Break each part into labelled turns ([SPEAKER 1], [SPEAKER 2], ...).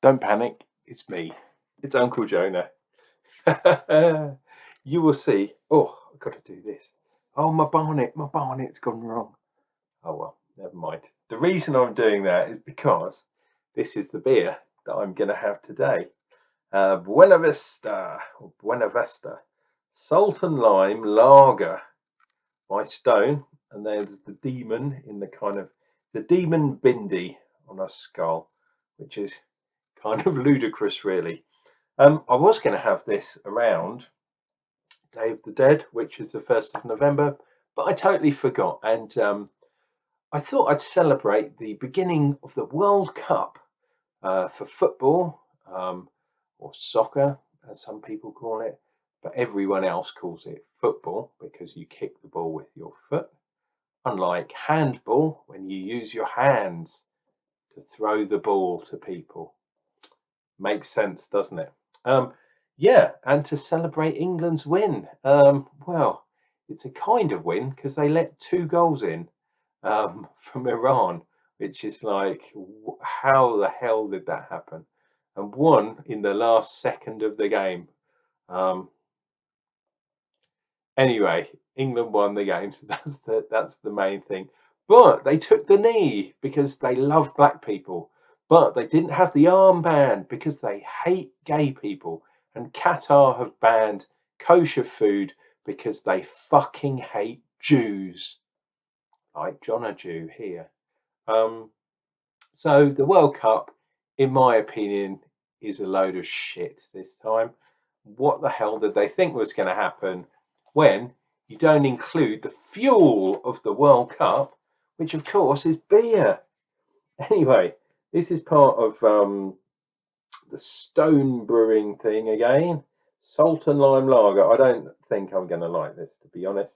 [SPEAKER 1] Don't panic, it's me. It's Unclejona. You will see. Oh, I've got to do this. Oh, my bonnet's gone wrong. Oh well, never mind. The reason I'm doing that is because this is the beer that I'm going to have today. Buenavesta Salt and Lime Lager by Stone, and there's the demon in the demon bindi on a skull, which is kind of ludicrous, really. I was going to have this around Day of the Dead, which is the 1st of November, but I totally forgot. And I thought I'd celebrate the beginning of the World Cup for football, or soccer, as some people call it, but everyone else calls it football because you kick the ball with your foot, unlike handball when you use your hands to throw the ball to people. Makes sense, doesn't it? Yeah, and to celebrate England's win. Well, it's a kind of win because they let 2 goals in from Iran, which is like, how the hell did that happen? And one in the last second of the game. Um, anyway, England won the game, so that's the main thing. But they took the knee because they love black people. But they didn't have the armband because they hate gay people. And Qatar have banned kosher food because they fucking hate Jews. Like John a Jew here. Um, so the World Cup, in my opinion, is a load of shit this time. What the hell did they think was going to happen when you don't include the fuel of the World Cup, which of course is beer? Anyway, this is part of the Stone Brewing thing again. Salt and Lime Lager. I don't think I'm going to like this, to be honest.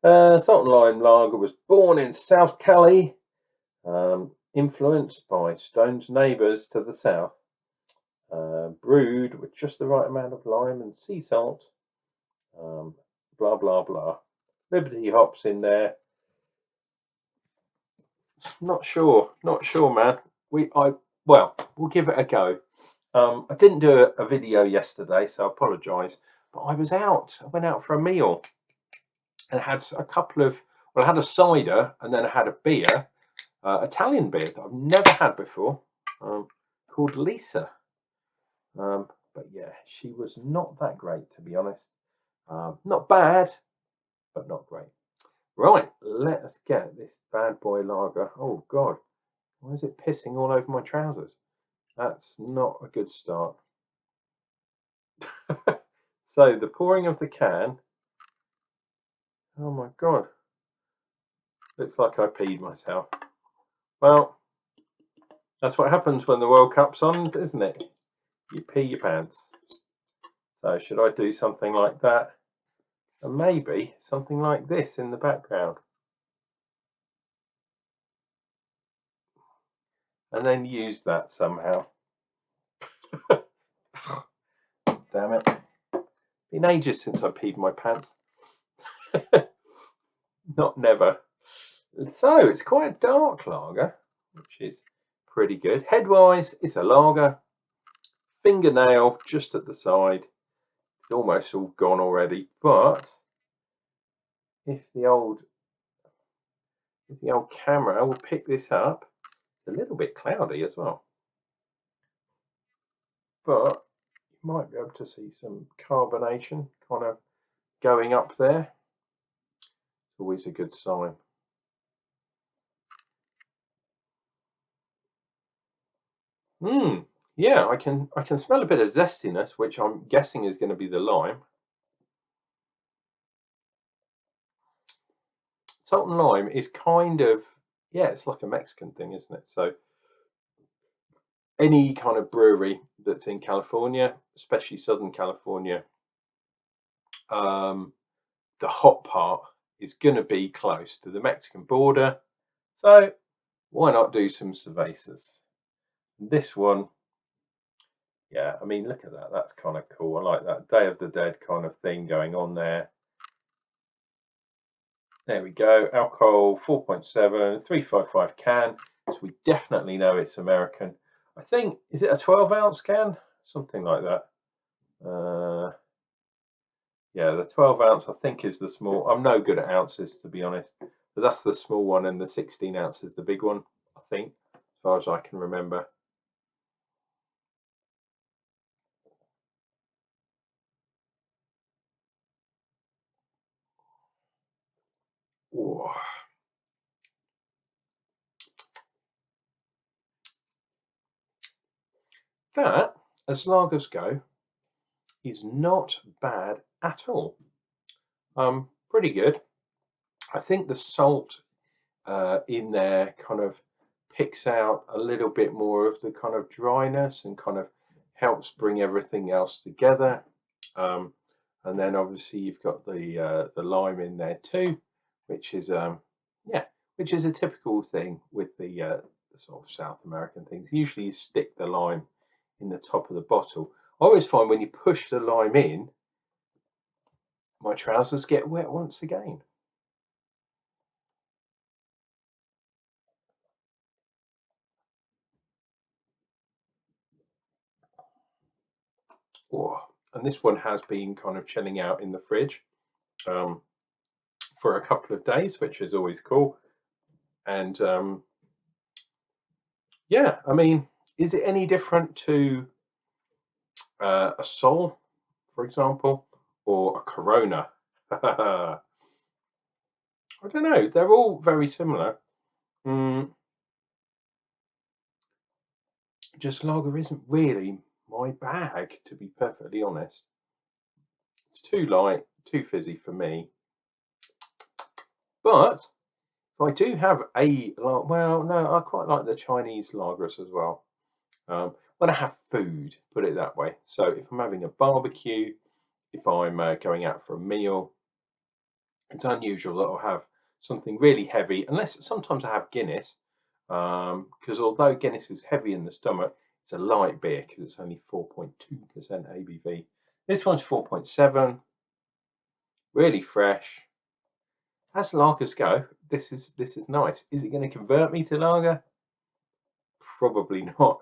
[SPEAKER 1] Salt and Lime Lager was born in South Cali, influenced by Stone's neighbours to the south. Brewed with just the right amount of lime and sea salt. Um, blah blah blah. Liberty hops in there. Not sure, man. We'll give it a go. I didn't do a video yesterday, so I apologise. But I was out. I went out for a meal and had a couple of. Well, I had a cider and then I had a beer, Italian beer that I've never had before, called Lisa. But yeah, she was not that great, to be honest. Not bad, but not great. Right, let us get this bad boy lager. Oh God, why is it pissing all over my trousers? That's not a good start. So the pouring of the can. Oh my God, looks like I peed myself. Well, that's what happens when the World Cup's on, isn't it? You pee your pants. So should I do something like that? And maybe something like this in the background. And then use that somehow. Damn it. Been ages since I peed my pants. Not never. So it's quite a dark lager, which is pretty good. Headwise, it's a lager. Fingernail just at the side. It's almost all gone already, but if the old camera will pick this up, it's a little bit cloudy as well. But you might be able to see some carbonation kind of going up there. It's always a good sign. Yeah, I can smell a bit of zestiness, which I'm guessing is going to be the lime. Salt and lime is kind of, yeah, it's like a Mexican thing, isn't it? So any kind of brewery that's in California, especially Southern California, the hot part is going to be close to the Mexican border. So why not do some cervezas? This one, yeah, I mean, look at that. That's kind of cool. I like that Day of the Dead kind of thing going on there. There we go. Alcohol 4.7, 355 can. So we definitely know it's American. I think, is it a 12-ounce can? Something like that. Yeah, the 12-ounce I think is the small. I'm no good at ounces, to be honest, but that's the small one, and the 16-ounce is the big one, I think, as far as I can remember. Ooh. That, as lagers go, is not bad at all. Pretty good. I think the salt in there kind of picks out a little bit more of the kind of dryness and kind of helps bring everything else together. Um, and then obviously you've got the lime in there too, which is yeah, which is a typical thing with the sort of South American things. Usually you stick the lime in the top of the bottle. I always find when you push the lime in, my trousers get wet once again. Oh, and this one has been kind of chilling out in the fridge um, for a couple of days, which is always cool. And yeah, I mean, is it any different to a Sol, for example, or a Corona? I don't know. They're all very similar. Mm, just lager isn't really my bag, to be perfectly honest. It's too light, too fizzy for me. But if I do have well, no, I quite like the Chinese lagers as well. When I have food, put it that way. So if I'm having a barbecue, if I'm going out for a meal, it's unusual that I'll have something really heavy, unless sometimes I have Guinness, because although Guinness is heavy in the stomach, it's a light beer because it's only 4.2% ABV. This one's 4.7, really fresh. As lagers go, this is nice. Is it going to convert me to lager? Probably not.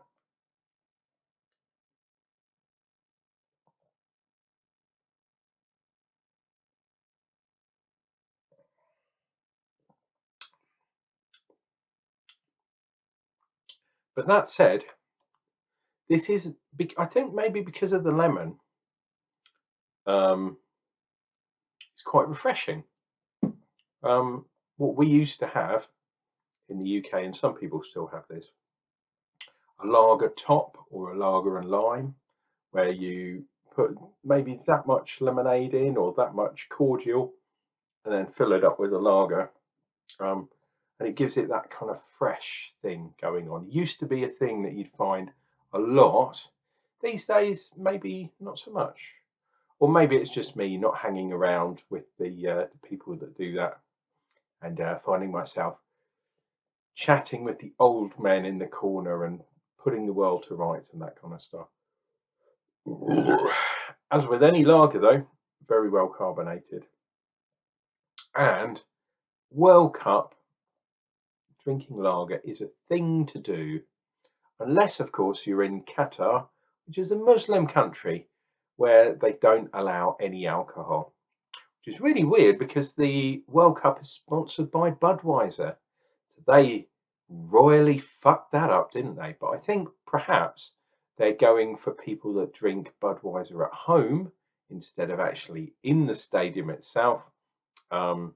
[SPEAKER 1] But that said, this is, I think maybe because of the lemon, um, it's quite refreshing. What we used to have in the UK, and some people still have this, a lager top or a lager and lime, where you put maybe that much lemonade in or that much cordial, and then fill it up with a lager. Um, and it gives it that kind of fresh thing going on. It used to be a thing that you'd find a lot. These days, maybe not so much. Or maybe it's just me not hanging around with the people that do that and finding myself chatting with the old men in the corner and putting the world to rights and that kind of stuff. As with any lager, though, very well carbonated. And World Cup drinking lager is a thing to do, unless, of course, you're in Qatar, which is a Muslim country where they don't allow any alcohol, which is really weird because the World Cup is sponsored by Budweiser. So they royally fucked that up, didn't they? But I think perhaps they're going for people that drink Budweiser at home instead of actually in the stadium itself. Um,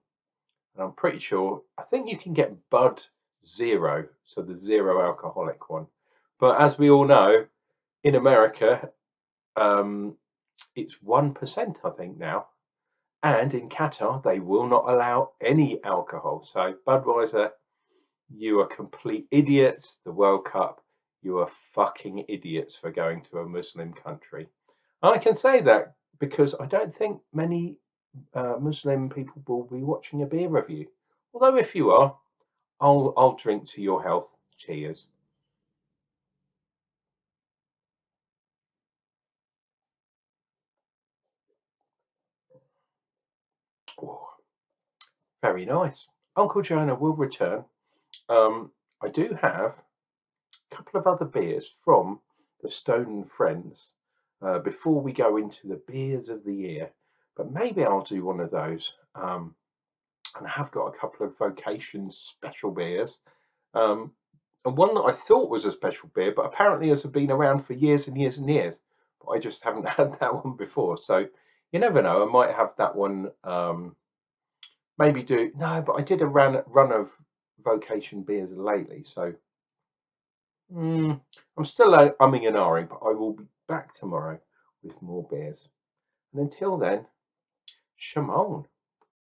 [SPEAKER 1] and I'm pretty sure, I think you can get Bud Zero, so the zero alcoholic one. But as we all know, in America, um, it's 1%, I think, now. And in Qatar, they will not allow any alcohol. So, Budweiser, you are complete idiots. The World Cup, you are fucking idiots for going to a Muslim country. And I can say that because I don't think many Muslim people will be watching a beer review. Although, if you are, I'll drink to your health. Cheers. Oh, very nice. Uncle Jonah will return. I do have couple of other beers from the Stone and Friends before we go into the beers of the year. But maybe I'll do one of those. And I have got a couple of Vocation special beers. Um, and one that I thought was a special beer, but apparently has been around for years and years and years. But I just haven't had that one before. So you never know. I might have that one. Maybe do no, but I did a run of Vocation beers lately. So I'm still umming and ahhing, but I will be back tomorrow with more beers. And until then, Shimon.